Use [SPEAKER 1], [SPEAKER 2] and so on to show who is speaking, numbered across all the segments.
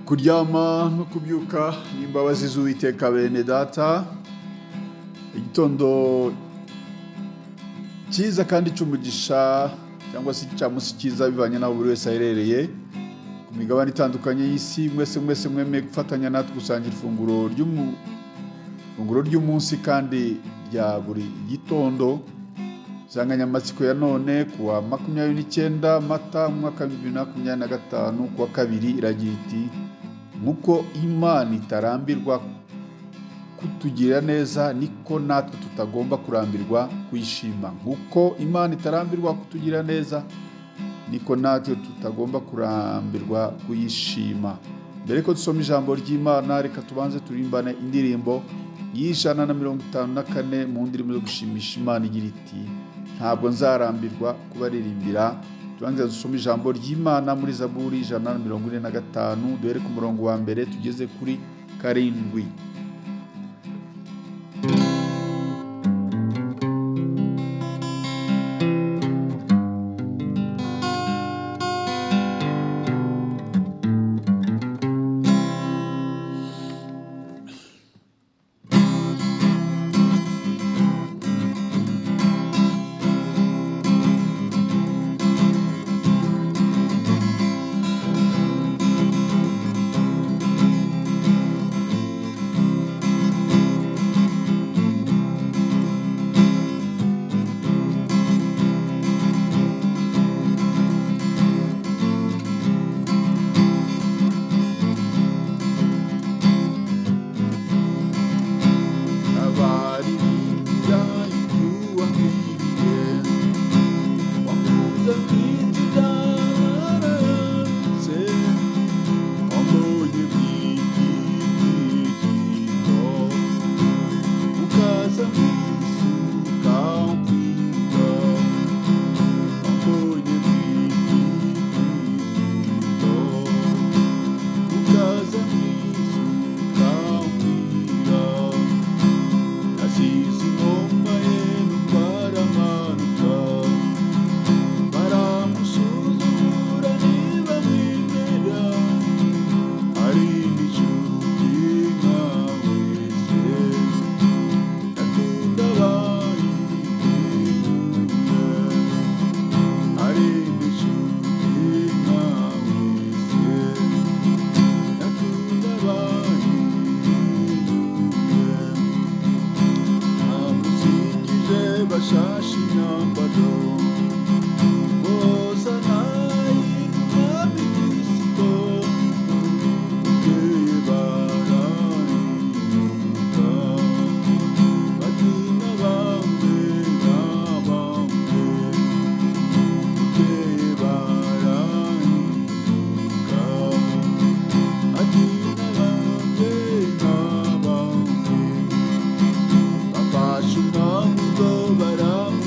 [SPEAKER 1] kuryama no kubyuka n'imbabazi z'Uwiteka bene data. Igitondo cyiza kandi cy'umugisha cyangwa se icyamunsi cyiza bivanye n'aho buri wese aherereye ku migabane itandukanye y'isi. Mwese mwemeye gufatanya natwe gusangira ifunguro ry'umunsi kandi rya buri gitondo. Insanganyamatsiko ya none kuwa 29 Mata umwaka 2025 kuwa kabiri iragira iti nk'uko Imana itarambirwa kutugirira neza niko natwe tutagomba kurambirwa kuyishima. Nk'uko Imana itarambirwa kutugirira neza niko natwe tutagomba kurambirwa kuyishima. Mbere ko dusoma ijambo ry'Imana, reka tubanze turimbane indirimbo y'154 mu ndirimbo yo gushimisha Imana igira iti ntabwo nzarambirwa kubaririmbira. Tubanze dusoma ijambo ry'Imana muri Zaburi 145, duhere ku murongo wa mbere tugeze kuri 7.
[SPEAKER 2] Baramu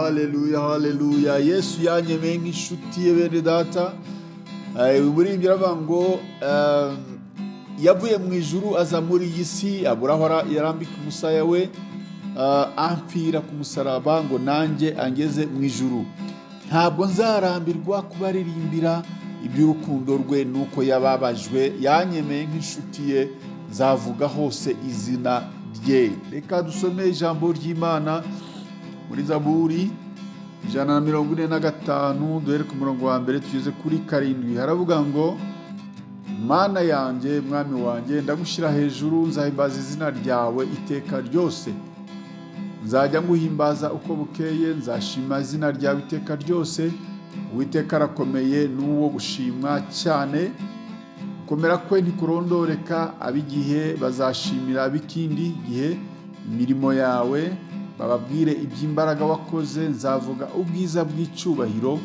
[SPEAKER 1] haleluya, haleluya. Yesu yanyemeye nk'inshuti ye bene data. Muri ibyo aravuga ngo yavuye mu ijuru aza muri iyi si, abura aho yarambika umusaya we, ampfira ku musaraba ngo nanjye angeze mu ijuru. Ntabwo nzarambirwa kubaririmbira iby'urukundo rwe nuko yababajwe, yanyemeye nk'inshuti ye, nzavuga hose izina rye. Reka dusome ijambo ry'Imana muri Zaburi 145 duhere ku murongo wa mbere tugeze kuri 7. Haravuga ngo Mana yanjye, mwami wanjye, ndagushyira hejuru, nzahimbaza izina ryawe iteka ryose. Nzajya nguhimbaza uko bukeye, nzashima izina ryawe iteka ryose. Uwiteka arakomeye, n'uwo gushimwa cyane, gukomera kwe ntikurondoreka. Ab'igihe bazashimira ab'ikindi gihe imirimo yawe, bababwire iby'imbaraga wakoze. Nzavuga ubwiza bw'icyubahiro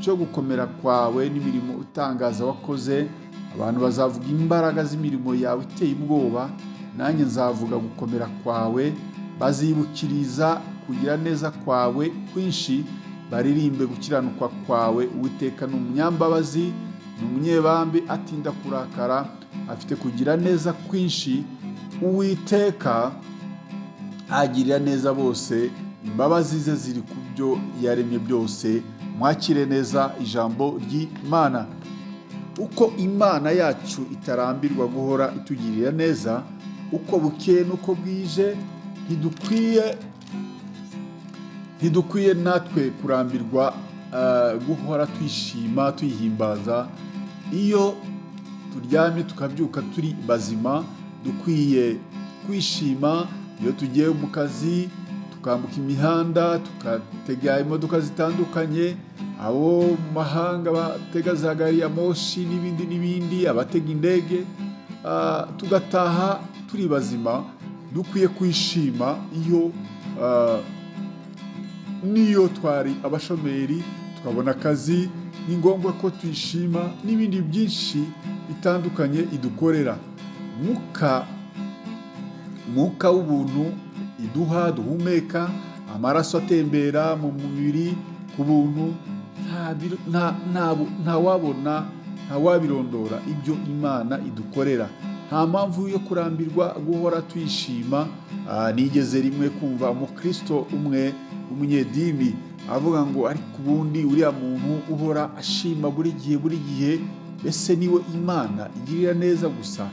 [SPEAKER 1] cyo gukomera kwawe n'imirimo utangaza wakoze. Abantu bazavuga imbaraga z'imirimo yawe iteye ubwoba, nanjye nzavuga gukomera kwawe. Bazibukiriza kugira neza kwawe kwinshi, baririmbe gukiranuka kwawe. Uwiteka ni umunyambabazi, ni umunyebambe, atinda kurakara, afite kugira neza kwinshi. Uwiteka agirira neza bose, imbabazi ze ziri ku byo yaremye byose. Mwakire neza ijambo ry'Imana. Uko Imana yacu itarambirwa guhora itugirira neza, uko bukeye n'uko bwije, ntidukwiye natwe kurambirwa guhora twishima tuyihimbaza. Iyo turyamye tukabyuka turi bazima, dukwiye kwishima. Iyo tugiye mu kazi, tukambuka imihanda, tugatega imodoka zitandukanye, abo mu mahanga batega za gari ya moshi n'ibindi, abatega indege, tugataha turi bazima, dukwiye kwishima. Niyo twari abashomeri tukabona akazi, ni ngombwa ko twishima, n'ibindi byinshi bitandukanye idukorera. Mwuka w'ubuntu iduha duhumeka, amaraso atembera mu mubiri ku buntu, nta wabirondora ibyo Imana idukorera. Nta mpamvu yo kurambirwa guhora twishima. Nigeze rimwe kumva umukristo umwe w'umunyedini avuga ngo ariko ubundi uriya muntu uhora ashima buri gihe, mbese niwe Imana igirira neza gusa?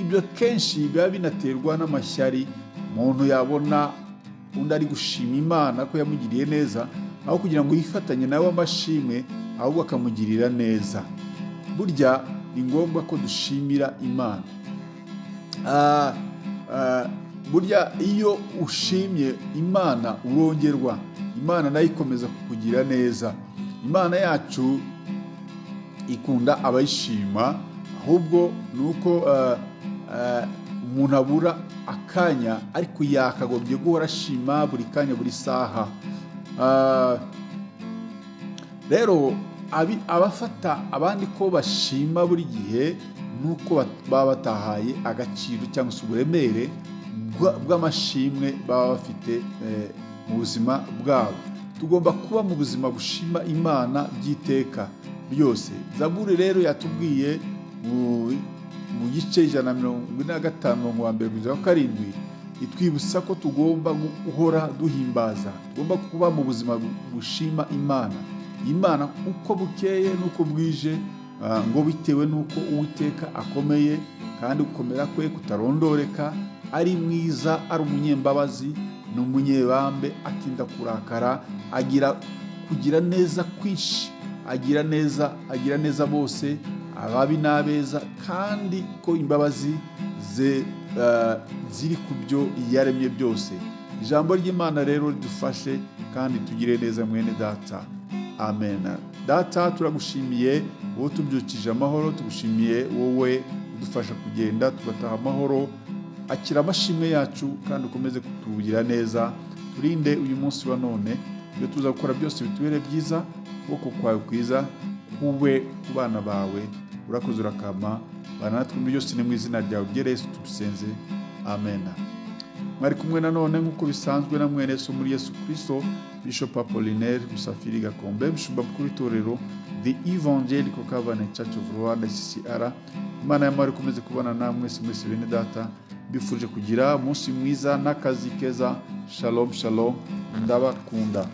[SPEAKER 1] Ibyo kenshi biba binaterwa n'amashyari. Umuntu yabona undi ari gushima Imana ko yamugiriye neza, aho kugira ngo yifatanye nawe amashimwe, ahubwo akamugirira neza. Burya ni ngombwa ko dushimira Imana. Burya iyo ushimye Imana urongerwa, Imana nayo ikomeza kukugira neza. Imana yacu ikunda abayishima, ahubwo nuko umuntu abura akanya, ariko yakagombye guhora ashima buri kanya, buri saha. Rero abafata abandi ko bashima buri gihe, nuko baba batahaye agaciro cyangwa se uburemere bw'amashimwe baba bafite mu buzima bwabo. Tugomba kuba mu buzima bushima Imana by'iteka byose. Zaburi rero yatubwiye mu gice 145 umurongo wa 1-7, itwibutsa ko tugomba guhora duhimbaza, tugomba kuba mu buzima bushima Imana uko bukeye n'uko bwije, ngo bitewe n'uko Uwiteka akomeye kandi gukomera kwe kutarondoreka, ari mwiza, ari umunyembabazi, ni umunyebambe, atinda kurakara, agira kugira neza kwinshi, agira neza bose, ababi n'abeza, kandi ko imbabazi ze ziri ku byo yaremye byose. Ijambo ry'Imana rero ridufashe kandi tugire neza mwene data. Amen. Data, turagushimiye wowe tubyukije amahoro, tugushimiye wowe udufasha kugenda tugataha amahoro. Akira amashimwe yacu kandi ukomeze kutugira neza. Turinde uyu munsi wa none, ibyo tuza gukora byose bitubere byiza, ukuboko kwawe kwiza kube ku bana bawe. Urakoze urakama, bana natwe byose ni mu izina ryawe Yesu tubisenze. Amen. mwari kumwe nanone nk'uko bisanzwe na mwene so muri Yesu Kristo, Bishop Apollinaire Musafiri Gakombe, mushumba mukuru w'itorero The Evangelical Covenant Church of Rwanda CCR. Imana y'amahoro ikomeze kubana namwe mwese bene data, bifurije kugira umunsi mwiza n'akazi keza. Shalom shalom, ndabakunda.